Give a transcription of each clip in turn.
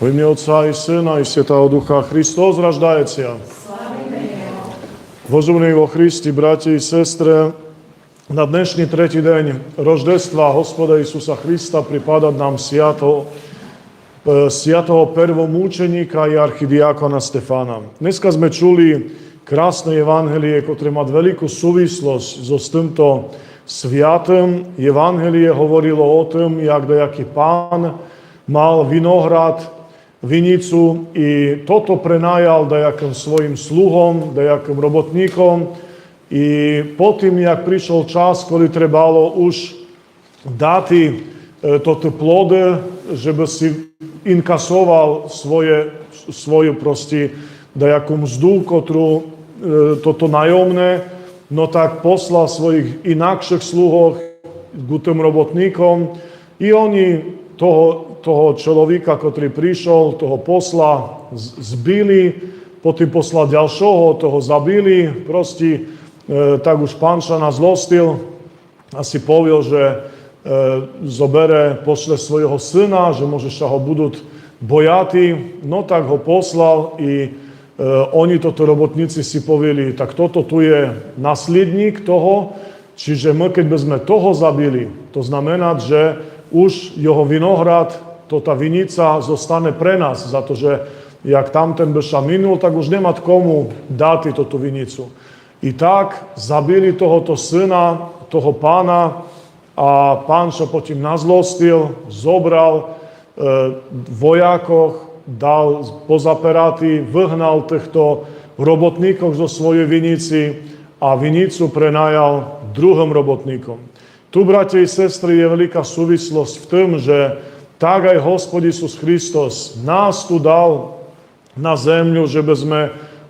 Во ім'я Отця і Сина, і Святого Духа, Христос рождається. Возлюблені во Христі, браті і сестри, на днешній третій день Рождества Господа Ісуса Христа припадає нам святого первомученика і архидіакона Стефана. Dneska sme čuli krásne evangelie, ktoré má veľkú súvislosť so týmto sviatým. Evangelie hovorilo o tom, jak dajaký pán mal vinohrad, vinicu i toto prenajal dajakým svojim sluhom, dajakým robotníkom. I potom, jak prišiel čas, ktorý trebalo už dati toto plode, żeby si inkasoval svoju prosti dajakú mzdu, ktorú toto najomné, no tak poslal svojich inakších sluhoch k tým robotníkom i oni toho človeka, ktorý prišiel, toho posla zbili, potom poslal ďalšieho, toho zabili, proste tak už pánša nazlostil a si povedal, že pošle svojho syna, že môže sa ho budú bojati, no tak ho poslal i oni toto robotníci si povedali, tak toto tu je nasledník toho, čiže my keď by sme toho zabili, to znamená, že už jeho vinohrad, tá vinica zostane pre nás, za to, že jak tamten by sa minul, tak už nemá komu dati toto vinicu. I tak zabili tohoto syna, toho pána a pán sa potom nazlostil, zobral vojakoch, dal pozaperáty, vyhnal týchto robotníkov zo svojej vinici a vinicu prenajal druhým robotníkom. Tu, bratia i sestry, je veľká súvislosť v tom, že tak aj Gospod Isus Hristos nás tu dal na zemľu, že by sme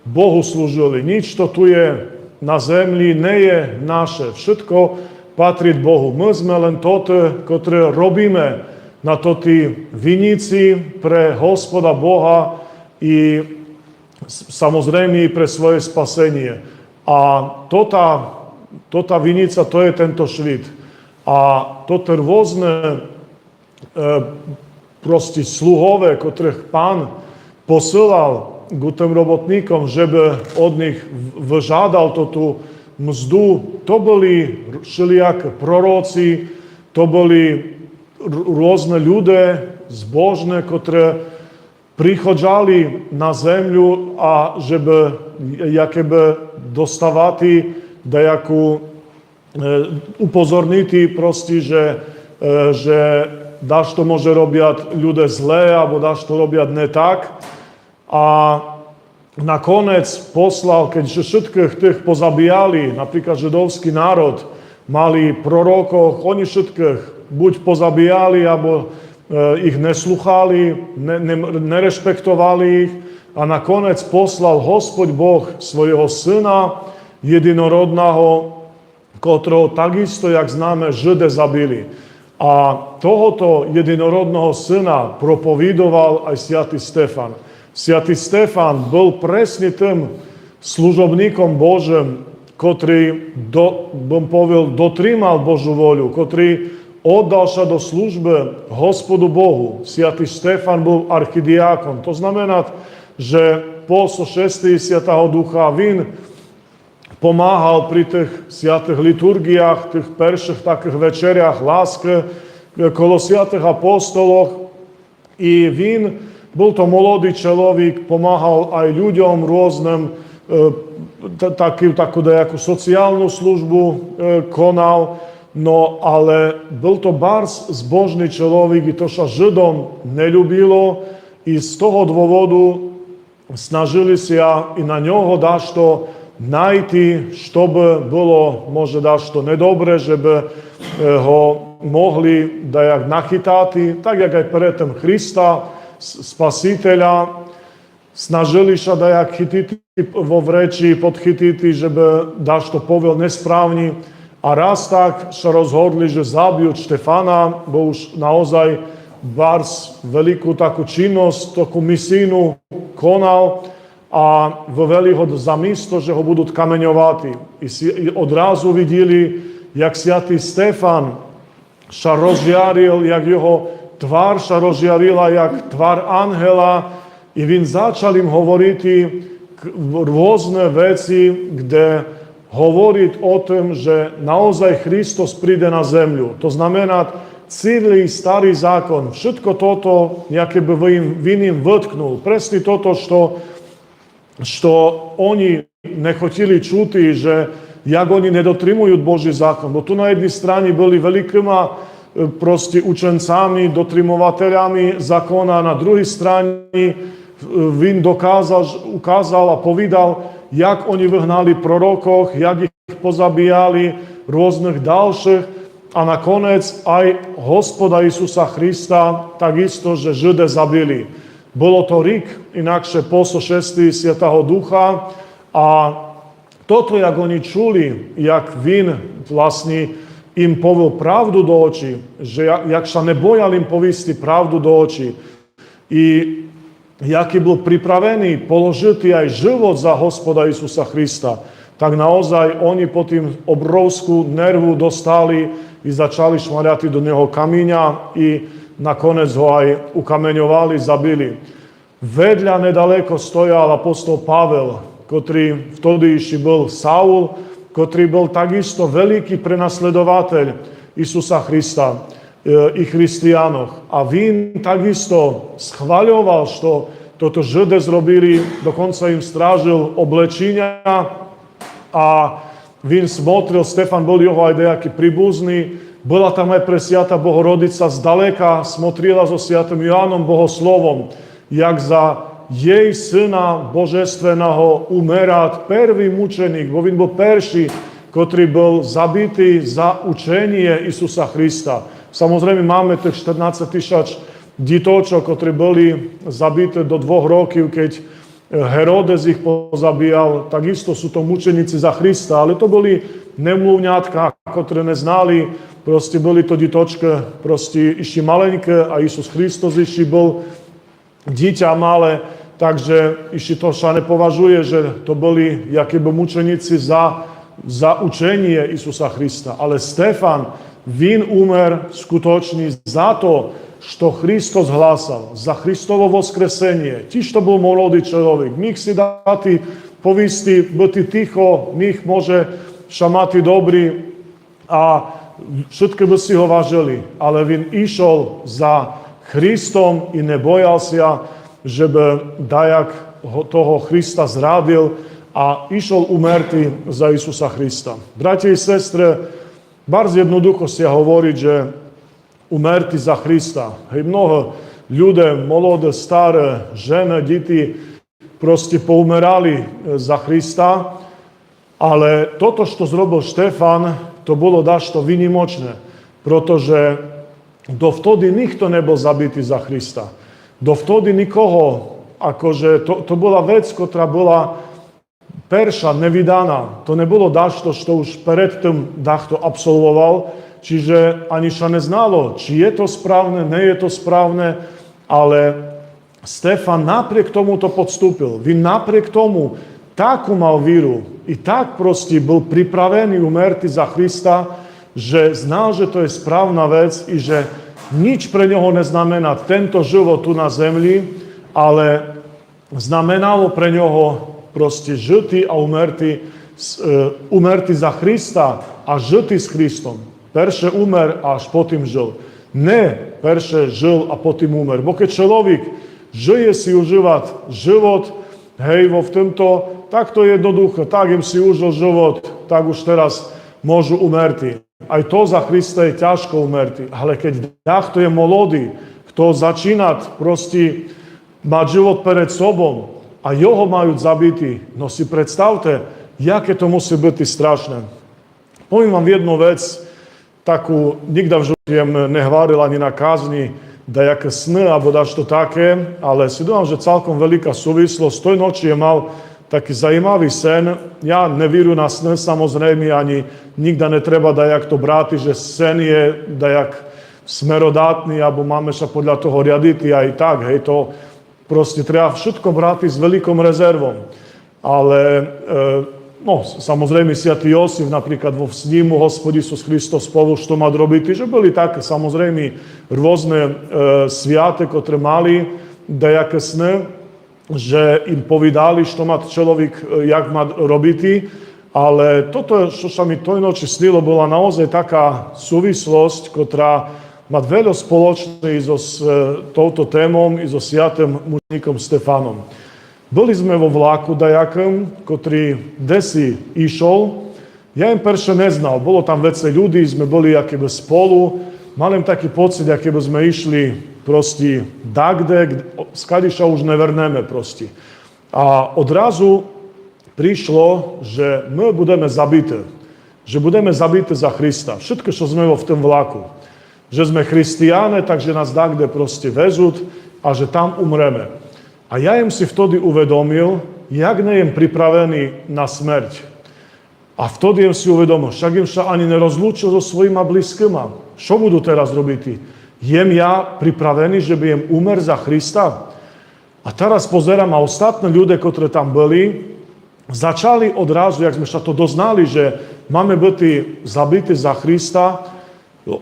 Bohu slúžili. Nič to tu je na zemli, nie je naše. Všetko patrí Bohu. My sme len toto, ktoré robíme na toti vinici pre Hospoda Boha i samozrejme pre svoje spasenie. A tota vinica, to je tento švit. A toto rôzne proste sluhové, ktorých pán posílal k tým robotníkom, že by od nich vyžádal tú mzdu, to boli všelijaké proroci, to boli rôzne ľudia zbožné, ktoré prichodzali na zemľu a že by dostávali dajakú upozorniti prosti, že daš to môže robiať ľudia zlé, alebo daš to robiať ne tak. A nakonec poslal, keďže všetkých tých pozabíjali, napríklad židovský národ, mali prorokov, oni všetkých buď pozabíjali, alebo ich nesluchali, nerešpektovali ich a nakoniec poslal Hospod Boh svojho syna jedinorodného, ktorého takisto, jak známe, Žide zabili. A tohoto jedinorodného syna propovidoval aj svätý Stefan. Svätý Stefan bol presne tým služobníkom Božím, ktorý, dotrimal Božú voľu, ktorý oddal sa do služby Hospodu Bohu. Svätý Stefan bol archidiakon. To znamená, že po sošestí Svätého Ducha Vín pomáhal pri tých svätých liturgiách, tých prvších takých večeriach lásky kolo svätých apostoloch. I Vín bol to mladý človek, pomáhal aj ľuďom rôznym, takú nejakú sociálnu službu konal. No ale bol to bárs zbožný človek i to sa Židom neľúbilo i z toho dôvodu snažili sa i na ňoho dašto najti, što by bolo možno dašto nedobre, že by ho mohli dajak nachytáti, tak jak aj predtým Krista, spasiteľa, snažili sa dajak chytiti vo vreči, podchytiti, že by dašto povedal nesprávne. A raz tak sa rozhodli, že zabijú Štefana, bo už naozaj bárs veľkú takú činnosť, takú misijnú konal a voveli ho za místo, že ho budú kameňovati. I odrazu videli, jak svätý Stefan sa rozžiaril, jak jeho tvár sa rozžiarila jak tvár anhela i він začal im hovoriť rôzne veci, kde hovoriť o tom, že naozaj Kristus príde na zemľu. To znamená, celý starý zákon, všetko toto, jaké by vin im vytknul. Presne toto, što oni nechotili čuti, že jak oni nedotrimujú Boží zákon. Bo tu na jednej strane boli veľkýma proste učencami, dotrimovateľami zákona, na druhej strane vin ukázal a povedal, jak oni vyhnali prorokoch, jak ich pozabíjali, rôznych ďalších. A nakonec aj Hospoda Isusa Krista takisto, že Žide zabili. Bolo to rik, inakšie posošestí Svätého Ducha. A toto, jak oni čuli, jak vin vlastne im povedal pravdu do očí, že jak sa nebojal im povisti pravdu do očí. I jaký bol pripravený položiť aj život za Hospoda Isusa Krista, tak naozaj oni po tým obrovskú nervu dostali i začali šmariati do neho kamíňa i nakonec ho aj ukameňovali, zabili. Vedľa nedaleko stojal apostol Pavel, ktorý vtedy ešte bol Saul, ktorý bol takisto veľký prenasledovateľ Isusa Krista i Christianoch. A vin takisto schvaľoval, što toto Žide zrobili, dokonca im strážil oblečenia a vin smotril, Stefan bol jeho aj nejaký príbuzný, bola tam aj Presviata Bohorodica zdaleka, smotrila so Sviatým Jánom Bohoslovom, jak za jej syna Božestveného umerať prvý mučeník, bo vin bol perší, ktorý bol zabitý za učenie Isusa Krista. Samozrejme máme tých 14 000 ditočok, ktorí boli zabité do 2 rokov, keď Herodes ich pozabíjal, takisto sú to mučeníci za Krista, ale to boli nemluvňatka, ktoré neznali, proste boli to ditočky, proste ešte maleňké a Isus Kristus ešte bol dieťa malé, takže ešte to sa nepovažuje, že to boli jakéby mučeníci za učenie Isusa Krista. Ale Stefan, vin umer skutočný za to, što Hristos hlásal, za Hristovo voskresenie. Tiež to bol molodý človek. Mých si dati povisti, byť ticho, mých môže šamati dobrý a všetky by si ho vážili. Ale vin išol za Hristom i nebojal sa, že by dajak toho Hrista zradil a išol umrti za Isusa Hrista. Bratia i sestre, bardzo jednoducho si hovoriť, že umrti za Hrista. Hej, mnoho ľudé, molodé, staré, ženy, deti proste poumerali za Hrista, ale toto, što zrobil Štefan, to bolo dašto vynimočné, pretože dovtedy nikto nebol zabitý za Hrista. Dovtedy nikoho, akože to bola vec, ktorá bola perša, nevydaná. To nebolo dašto, što už predtým dachto absolvoval, čiže ani sa neznalo, či je to správne, nie je to správne, ale Stefan napriek tomu to podstúpil. Vy napriek tomu takú mal víru i tak proste bol pripravený umrti za Krista, že znal, že to je správna vec i že nič pre neho neznamená tento život tu na zemli, ale znamenalo pre neho proste žitý a umrti za Krista a žitý s Kristom. Perše umer a až potom žil. Ne, perše žil a potom umer. Bo keď človek žije si užívať život, hej, vo v tomto, tak to je jednoducho, tak im si užil život, tak už teraz môžu umerti. Aj to za Krista je ťažko umerti. Ale keď takto je molodý, kto začínať proste mať život pred sobom a jeho majú zabitý, no si predstavte, jaké to musí byť strašné. Poviem vám jednu vec, takú, nikda v živote nehváril ani na kázni, dajaké sny, alebo dašto také, ale si dúfam, že celkom veľká súvislosť. Toj noči je mal taký zajímavý sen. Ja nevíru na sny, samozrejme, ani nikda netreba dajak to bráti, že sen je dajak smerodátny, alebo máme sa podľa toho riadiť aj tak, hej, to proste treba všetko bráti s veľkou rezervom. Ale no samozrejme Svätý Josif, napríklad vo snímu Hospod Isus Hristos spolu što má robiti, že boli také samozrejme rôzne sviate, ktoré mali dejaké sny, že im povedali, što má človek, jak má robiti, ale toto, čo sa mi toj noči snilo, bola naozaj taká súvislosť, ktorá má veľa spoločné so touto témom i so sviatým mučníkom Stefanom. Boli sme vo vlaku dajakom, ktorý desi išol. Ja im perše neznal, bolo tam vece ľudí, sme boli akéby spolu. Malem taký pocit, akéby sme išli proste dakde, skadiša už neverneme proste. A odrazu prišlo, že my budeme zabité. Že budeme zabité za Krista. Všetko, čo sme v tom vlaku. Že sme christiane, takže nás dakde proste vezút a že tam umreme. A ja im si vtedy uvedomil, jak nejem pripravený na smrť. A vtedy im si uvedomil, však im sa ani nerozlúčil so svojima blízkyma. Čo budú teraz robiť? Jem ja pripravený, že by jem umer za Krista? A teraz pozerám a ostatní ľudia, ktorí tam boli, začali odrazu, jak sme sa to doznali, že máme byť zabití za Krista,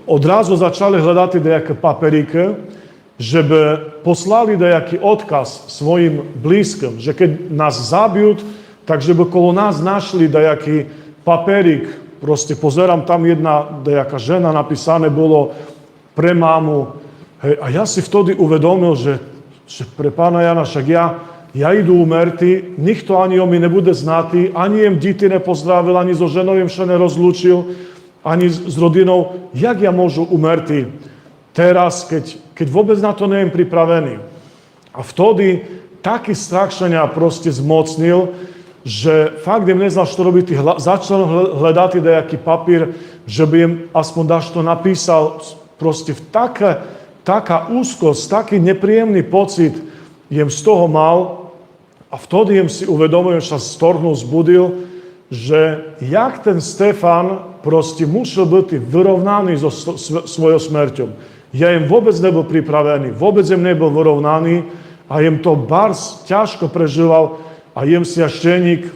odrazu začali hľadať nejaké paperíky, že by poslali nejaký odkaz svojim blízkym, že keď nás zabijú, takže by kolo nás našli nejaký paperík. Proste pozerám, tam jedna nejaká žena napísané bolo pre mámu. Hej, a ja si vtedy uvedomil, že pre pána Jana, však ja idú umrti, nikto ani o mi nebude znatý, ani jem deti nepozdravil, ani so ženou jem sa nerozlúčil, ani s rodinou. Jak ja môžu umrti teraz, keď vôbec na to nejem pripravený? A vtedy taký strach sa mňa proste zmocnil, že fakt im neznal, čo robiť. Začal hľadať nejaký papír, že by im aspoň dašto napísal. Proste v taká úzkosť, taký nepríjemný pocit jem z toho mal. A vtedy jem si uvedomil, že sa storhnul, zbudil, že jak ten Stefan proste musel byť vyrovnaný so svojou smrťou. Ja im vôbec nebol pripravený, vôbec im nebol vyrovnaný a jem to bars ťažko prežíval a jem sviašteník,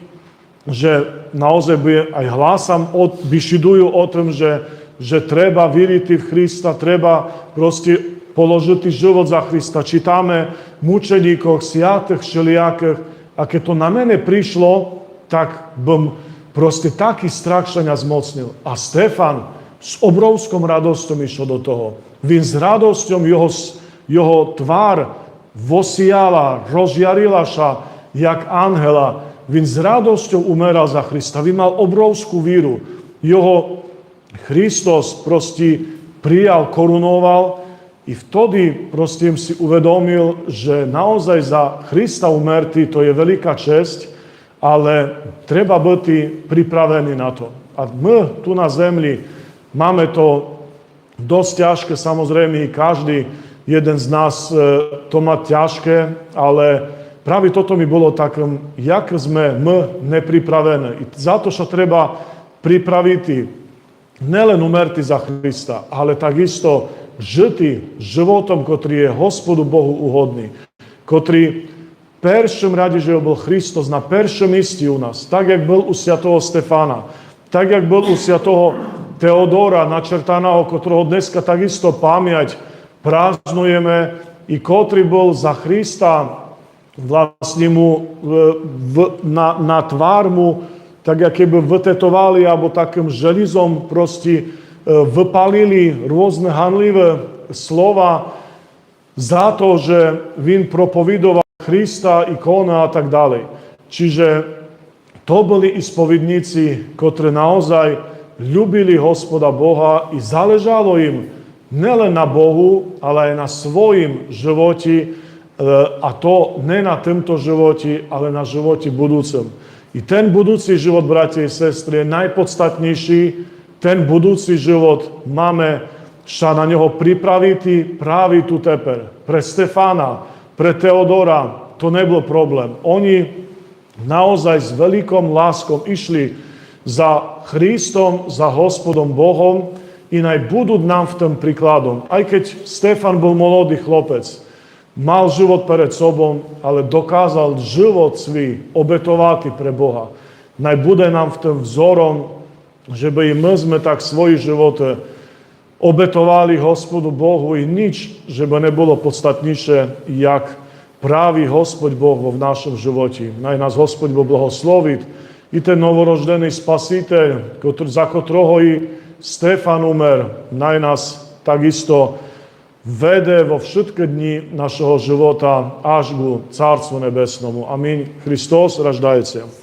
že naozaj aj hlásam, vyšidujú o tom, že treba veriť v Krista, treba proste položiť život za Krista. Čítame mučeníkoch, sviatých, všelijakých a keď to na mene prišlo, tak bym proste taký strach sa mňa zmocnil. A Stefan s obrovskou radosťou išiel do toho. Він s radosťou jeho tvár vosiala, rozjarila sa, jak anhela. Він s radosťou umeral za Krista. Він mal obrovskú víru. Jeho Kristus proste prijal, korunoval i vtedy proste im si uvedomil, že naozaj za Krista umrti to je veľká česť, ale treba byť pripravený na to. A my tu na zemi máme to dosť ťažké, samozrejme každý jeden z nás to má ťažké, ale práve toto mi bolo takým, jak sme my nepripravené. I za to sa treba pripraviť nelen umrti za Krista, ale takisto žiti životom, ktorý je Hospodu Bohu uhodný, ktorý v peršom rade, že bol Hristos na peršom míste u nás, tak, jak bol u svätého Stefana, tak, jak bol u svätého Teodora načrtaného, ktorého dneska takisto pamäť prázdnujeme, i ktorý bol za Krista vlastne mu na tvár mu tak, keby vytetovali, alebo takým želizom proste vypalili rôzne hanlivé slova za to, že він propovidoval Krista, ikona a tak ďalej. Čiže to boli ispovedníci, ktorí naozaj ľúbili Hospoda Boha i záležalo im nelen na Bohu, ale aj na svojim životi, a to ne na tomto životi, ale na životi budúcom. I ten budúci život, bratia i sestry, je najpodstatnejší. Ten budúci život máme sa na neho pripraviť práve tu teper. Pre Stefana, pre Teodora to nebol problém. Oni naozaj s veľkou láskou išli za Kristom, za Hospodom Bohom i naj budú nám v tom príkladom. Aj keď Stefan bol mladý chlopec, mal život pred sobou, ale dokázal život svý obetovať pre Boha. naj bude nám v tom vzorom, že by i my sme tak svoje životy obetovali Hospodu Bohu i nič, že by nebolo podstatnejšie, jak pravi Hospod Boh vo v našom živote. Naj nás Hospod Boh blahosloviť i ten novoroždený Spasiteľ, za kotroho i Stefan umer, naj nás takisto vede vo všetky dni našeho života až ku Carstvu nebesnomu. Amin. Hristos raždajce.